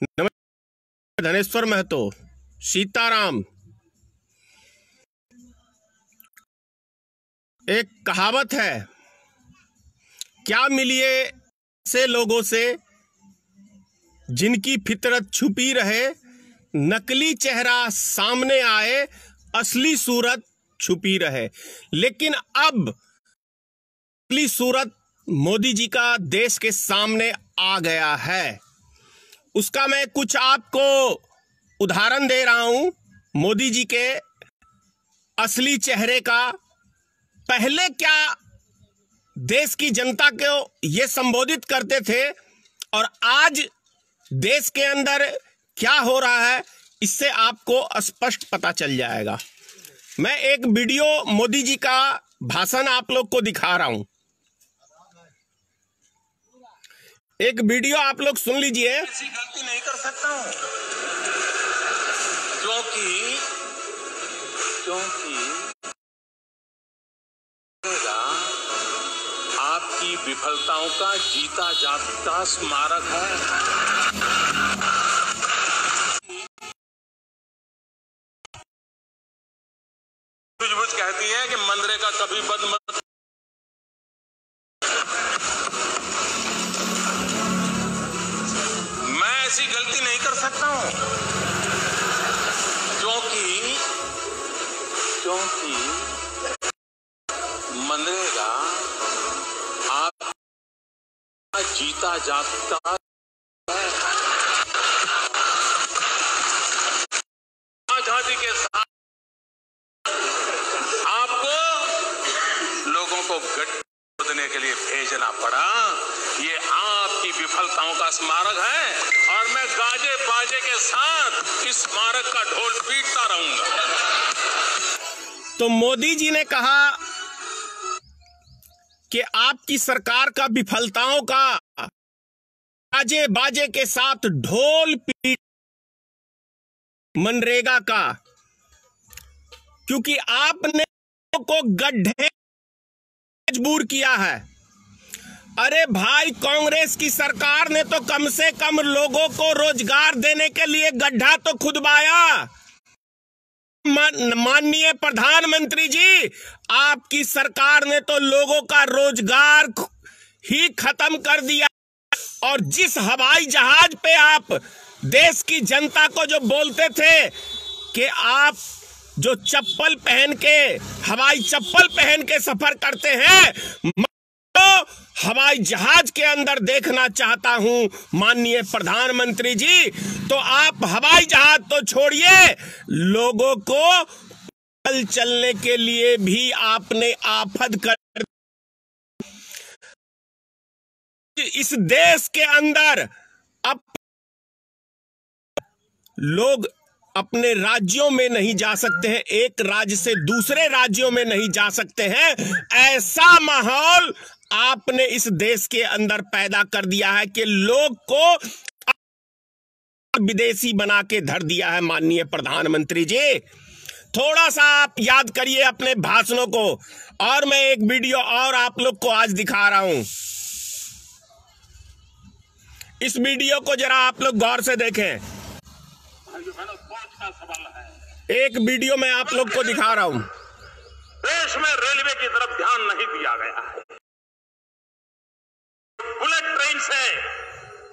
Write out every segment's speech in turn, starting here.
नमस्कार। धनेश्वर महतो, सीताराम। एक कहावत है, क्या मिलिए ऐसे लोगों से जिनकी फितरत छुपी रहे, नकली चेहरा सामने आए, असली सूरत छुपी रहे। लेकिन अब असली सूरत मोदी जी का देश के सामने आ गया है। उसका मैं कुछ आपको उदाहरण दे रहा हूं मोदी जी के असली चेहरे का। पहले क्या देश की जनता को ये संबोधित करते थे और आज देश के अंदर क्या हो रहा है, इससे आपको स्पष्ट पता चल जाएगा। मैं एक वीडियो मोदी जी का भाषण आप लोग को दिखा रहा हूं। एक वीडियो आप लोग सुन लीजिए। ऐसी गलती नहीं कर सकता हूं क्योंकि आपकी विफलताओं का जीता जागता स्मारक है। बुझ कहती है कि मनरेगा कभी बंद मत। मैं ऐसी गलती नहीं कर सकता हूं क्योंकि मनरेगा आप जीता जागता है। आजादी के साथ आपको लोगों को गड्ढे खोदने के लिए भेजना पड़ा। ये आपकी विफलताओं का स्मारक है और मैं गाजे बाजे के साथ इस स्मारक का ढोल पीटता रहूंगा। तो मोदी जी ने कहा कि आपकी सरकार का विफलताओं का गाजे बाजे के साथ ढोल पीट मनरेगा का, क्योंकि आपने को गड्ढे मजबूर किया है। अरे भाई, कांग्रेस की सरकार ने तो कम से कम लोगों को रोजगार देने के लिए गड्ढा तो खुदवाया। माननीय प्रधानमंत्री जी, आपकी सरकार ने तो लोगों का रोजगार ही खत्म कर दिया। और जिस हवाई जहाज पे आप देश की जनता को जो बोलते थे कि आप जो चप्पल पहन के, हवाई चप्पल पहन के सफर करते हैं, तो हवाई जहाज के अंदर देखना चाहता हूं माननीय प्रधानमंत्री जी। तो आप हवाई जहाज तो छोड़िए, लोगों को पैदल चलने के लिए भी आपने आफत कर। इस देश के अंदर अब लोग अपने राज्यों में नहीं जा सकते हैं, एक राज्य से दूसरे राज्यों में नहीं जा सकते हैं। ऐसा माहौल आपने इस देश के अंदर पैदा कर दिया है कि लोग को विदेशी बना के धर दिया है। माननीय प्रधानमंत्री जी, थोड़ा सा आप याद करिए अपने भाषणों को। और मैं एक वीडियो और आप लोग को आज दिखा रहा हूं। इस वीडियो को जरा आप लोग गौर से देखें। एक वीडियो मैं आप लोग को दिखा रहा हूं। देश में रेलवे की तरफ ध्यान नहीं दिया गया है। बुलेट ट्रेन से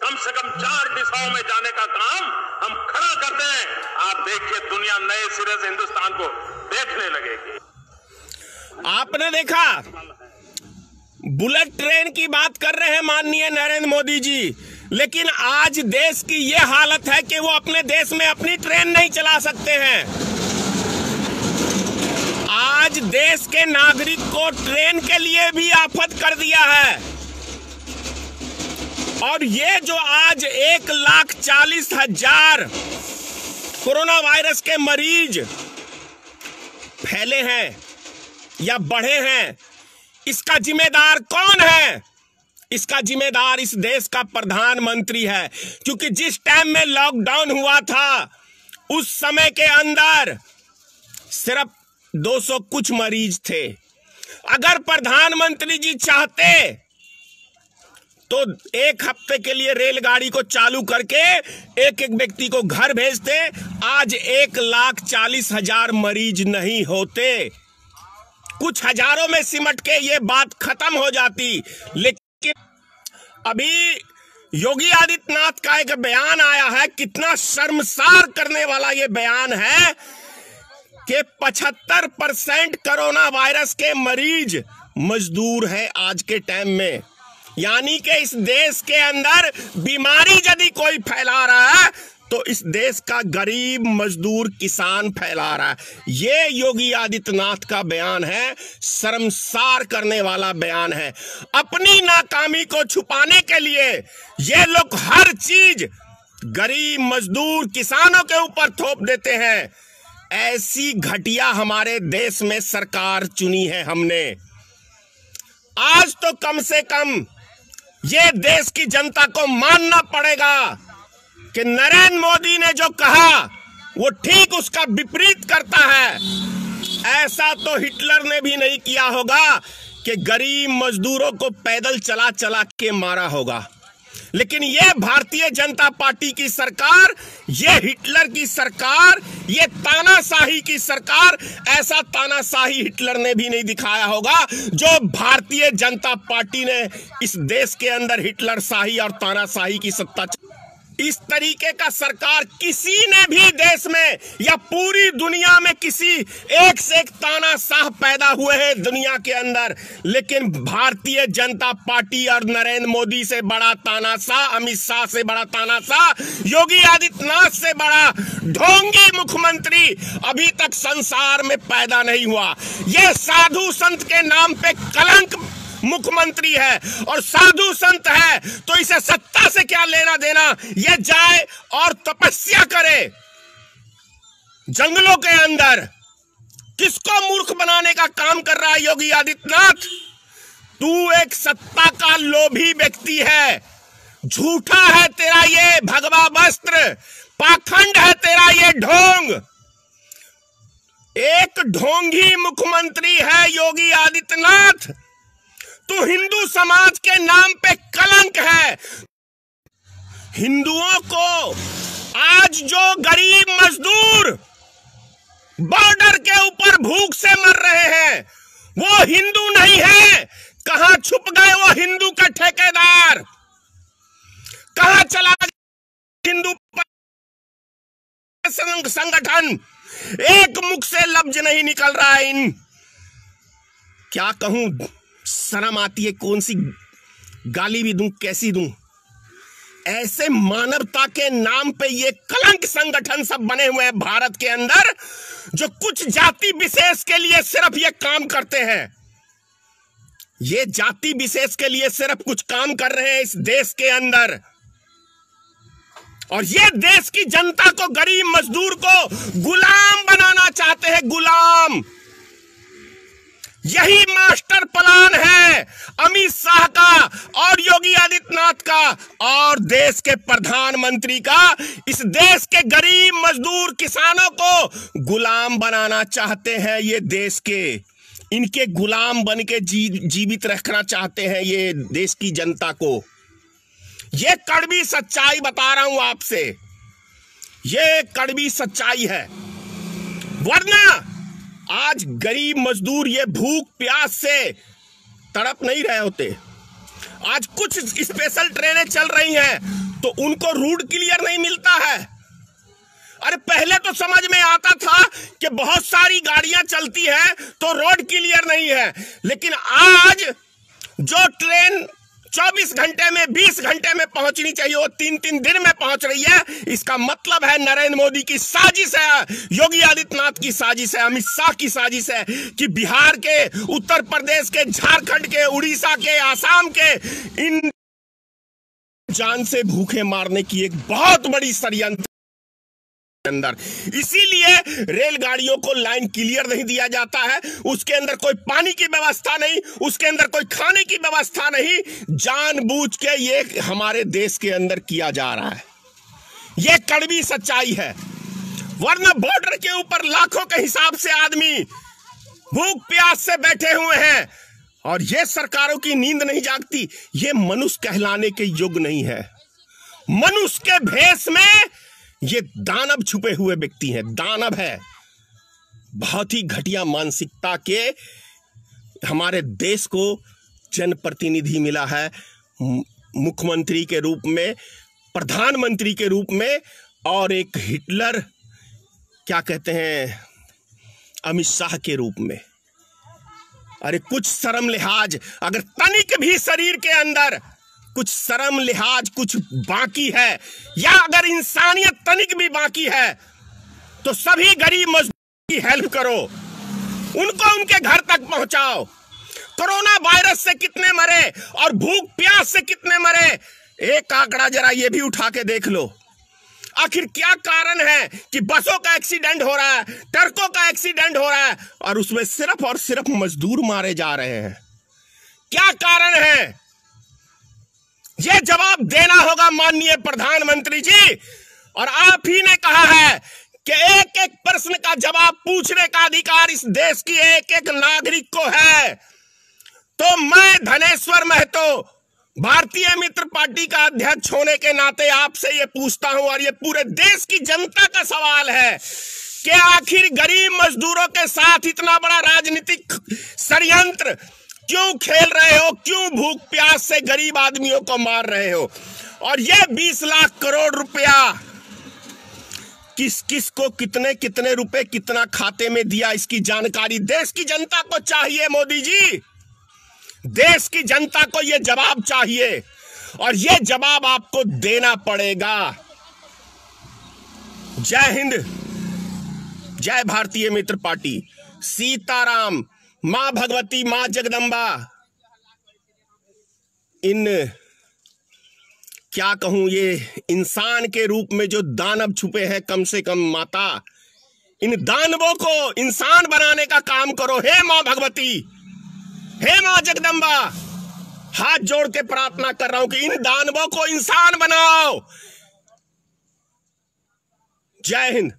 कम 4 दिशाओं में जाने का काम हम खड़ा कर दें। आप देखिए, दुनिया नए सिरे से हिंदुस्तान को देखने लगेगी। आपने देखा, बुलेट ट्रेन की बात कर रहे हैं माननीय नरेंद्र मोदी जी, लेकिन आज देश की यह हालत है कि वो अपने देश में अपनी ट्रेन नहीं चला सकते हैं। आज देश के नागरिक को ट्रेन के लिए भी आफत कर दिया है। और ये जो आज 1,40,000 कोरोना वायरस के मरीज फैले हैं या बढ़े हैं, इसका जिम्मेदार कौन है? इसका जिम्मेदार इस देश का प्रधानमंत्री है। क्योंकि जिस टाइम में लॉकडाउन हुआ था, उस समय के अंदर सिर्फ 200 कुछ मरीज थे। अगर प्रधानमंत्री जी चाहते तो एक हफ्ते के लिए रेलगाड़ी को चालू करके एक एक व्यक्ति को घर भेजते, आज 1,40,000 मरीज नहीं होते। कुछ हजारों में सिमट के ये बात खत्म हो जाती। लेकिन अभी योगी आदित्यनाथ का एक बयान आया है, कितना शर्मसार करने वाला ये बयान है कि 75% कोरोना वायरस के मरीज मजदूर है आज के टाइम में। यानी कि इस देश के अंदर बीमारी यदि कोई फैला रहा है तो इस देश का गरीब मजदूर किसान फैला रहा है। ये योगी आदित्यनाथ का बयान है, शर्मसार करने वाला बयान है। अपनी नाकामी को छुपाने के लिए ये लोग हर चीज गरीब मजदूर किसानों के ऊपर थोप देते हैं। ऐसी घटिया हमारे देश में सरकार चुनी है हमने। आज तो कम से कम ये देश की जनता को मानना पड़ेगा कि नरेंद्र मोदी ने जो कहा वो ठीक उसका विपरीत करता है। ऐसा तो हिटलर ने भी नहीं किया होगा कि गरीब मजदूरों को पैदल चला चला के मारा होगा। लेकिन ये भारतीय जनता पार्टी की सरकार, ये हिटलर की सरकार, ये तानाशाही की सरकार, ऐसा तानाशाही हिटलर ने भी नहीं दिखाया होगा जो भारतीय जनता पार्टी ने इस देश के अंदर हिटलर शाही और तानाशाही की सत्ता। इस तरीके का सरकार किसी ने भी देश में या पूरी दुनिया में किसी एक से एक तानाशाह पैदा हुए हैं दुनिया के अंदर, लेकिन भारतीय जनता पार्टी और नरेंद्र मोदी से बड़ा तानाशाह, अमित शाह से बड़ा तानाशाह, योगी आदित्यनाथ से बड़ा ढोंगी मुख्यमंत्री अभी तक संसार में पैदा नहीं हुआ। यह साधु संत के नाम पे कलंक मुख्यमंत्री है और साधु संत है तो इसे सत्ता से क्या लेना देना। ये जाए और तपस्या करे जंगलों के अंदर। किसको मूर्ख बनाने का काम कर रहा है योगी आदित्यनाथ? तू एक सत्ता का लोभी व्यक्ति है, झूठा है तेरा ये भगवा वस्त्र, पाखंड है तेरा ये ढोंग। एक ढोंगी मुख्यमंत्री है योगी आदित्यनाथ। तो हिंदू समाज के नाम पे कलंक है। हिंदुओं को आज जो गरीब मजदूर बॉर्डर के ऊपर भूख से मर रहे हैं वो हिंदू नहीं है। कहां छुप गए वो हिंदू का ठेकेदार? कहां चला हिंदू संगठन? एक मुख से लफ्ज नहीं निकल रहा है। इन क्या कहूं, शर्म आती है, कौन सी गाली भी दूं, कैसी दूं। ऐसे मानवता के नाम पे ये कलंक संगठन सब बने हुए हैं भारत के अंदर, जो कुछ जाति विशेष के लिए सिर्फ ये काम करते हैं। ये जाति विशेष के लिए सिर्फ कुछ काम कर रहे हैं इस देश के अंदर, और ये देश की जनता को, गरीब मजदूर को गुलाम बनाना चाहते हैं। गुलाम, यही मास्टर प्लान है अमित शाह का और योगी आदित्यनाथ का और देश के प्रधानमंत्री का। इस देश के गरीब मजदूर किसानों को गुलाम बनाना चाहते हैं ये देश के। इनके गुलाम बन के जीवित रखना चाहते हैं ये देश की जनता को। ये कड़वी सच्चाई बता रहा हूं आपसे, ये कड़वी सच्चाई है। वरना आज गरीब मजदूर ये भूख प्यास से तड़प नहीं रहे होते। आज कुछ स्पेशल ट्रेनें चल रही हैं तो उनको रूट क्लियर नहीं मिलता है। अरे पहले तो समझ में आता था कि बहुत सारी गाड़ियां चलती हैं तो रोड क्लियर नहीं है, लेकिन आज जो ट्रेन 24 घंटे में 20 घंटे में पहुंचनी चाहिए वो 3-3 दिन में पहुंच रही है। इसका मतलब है नरेंद्र मोदी की साजिश है, योगी आदित्यनाथ की साजिश है, अमित शाह की साजिश है कि बिहार के, उत्तर प्रदेश के, झारखंड के, उड़ीसा के, आसाम के इन जान से भूखे मारने की एक बहुत बड़ी षड्यंत्र अंदर। इसीलिए रेलगाड़ियों को लाइन क्लियर नहीं दिया जाता है, उसके अंदर कोई पानी की व्यवस्था नहीं, उसके अंदर कोई खाने की व्यवस्था नहीं। जानबूझ के ये हमारे देश के अंदर किया जा रहा है। ये कड़वी सच्चाई है। वरना बॉर्डर के ऊपर लाखों के हिसाब से आदमी भूख प्यास से बैठे हुए हैं और ये सरकारों की नींद नहीं जागती, ये मनुष्य कहलाने के योग्य नहीं है। मनुष्य के भेष में ये दानव छुपे हुए व्यक्ति हैं, दानव है। बहुत ही घटिया मानसिकता के हमारे देश को जनप्रतिनिधि मिला है, मुख्यमंत्री के रूप में, प्रधानमंत्री के रूप में, और एक हिटलर क्या कहते हैं अमित शाह के रूप में। अरे कुछ शर्म लिहाज, अगर तनिक भी शरीर के अंदर कुछ शर्म लिहाज कुछ बाकी है, या अगर इंसानियत तनिक भी बाकी है, तो सभी गरीब मजदूर की हेल्प करो, उनको उनके घर तक पहुंचाओ। कोरोना वायरस से कितने मरे और भूख प्यास से कितने मरे, एक आंकड़ा जरा ये भी उठा के देख लो। आखिर क्या कारण है कि बसों का एक्सीडेंट हो रहा है, ट्रकों का एक्सीडेंट हो रहा है, और उसमें सिर्फ और सिर्फ मजदूर मारे जा रहे हैं? क्या कारण है? यह जवाब देना होगा माननीय प्रधानमंत्री जी। और आप ही ने कहा है कि एक एक प्रश्न का जवाब पूछने का अधिकार इस देश की एक एक नागरिक को है। तो मैं धनेश्वर महतो, भारतीय मित्र पार्टी का अध्यक्ष होने के नाते आपसे ये पूछता हूं, और ये पूरे देश की जनता का सवाल है कि आखिर गरीब मजदूरों के साथ इतना बड़ा राजनीतिक षड्यंत्र क्यों खेल रहे हो? क्यों भूख प्यास से गरीब आदमियों को मार रहे हो? और ये 20 लाख करोड़ रुपया किस किस को कितने कितने रुपए कितना खाते में दिया, इसकी जानकारी देश की जनता को चाहिए। मोदी जी, देश की जनता को यह जवाब चाहिए, और यह जवाब आपको देना पड़ेगा। जय हिंद, जय भारतीय मित्र पार्टी, सीताराम, मां भगवती, मां जगदम्बा। इन क्या कहूं, ये इंसान के रूप में जो दानव छुपे हैं, कम से कम माता, इन दानवों को इंसान बनाने का काम करो। हे मां भगवती, हे मां जगदम्बा, हाथ जोड़ के प्रार्थना कर रहा हूं कि इन दानवों को इंसान बनाओ। जय हिंद।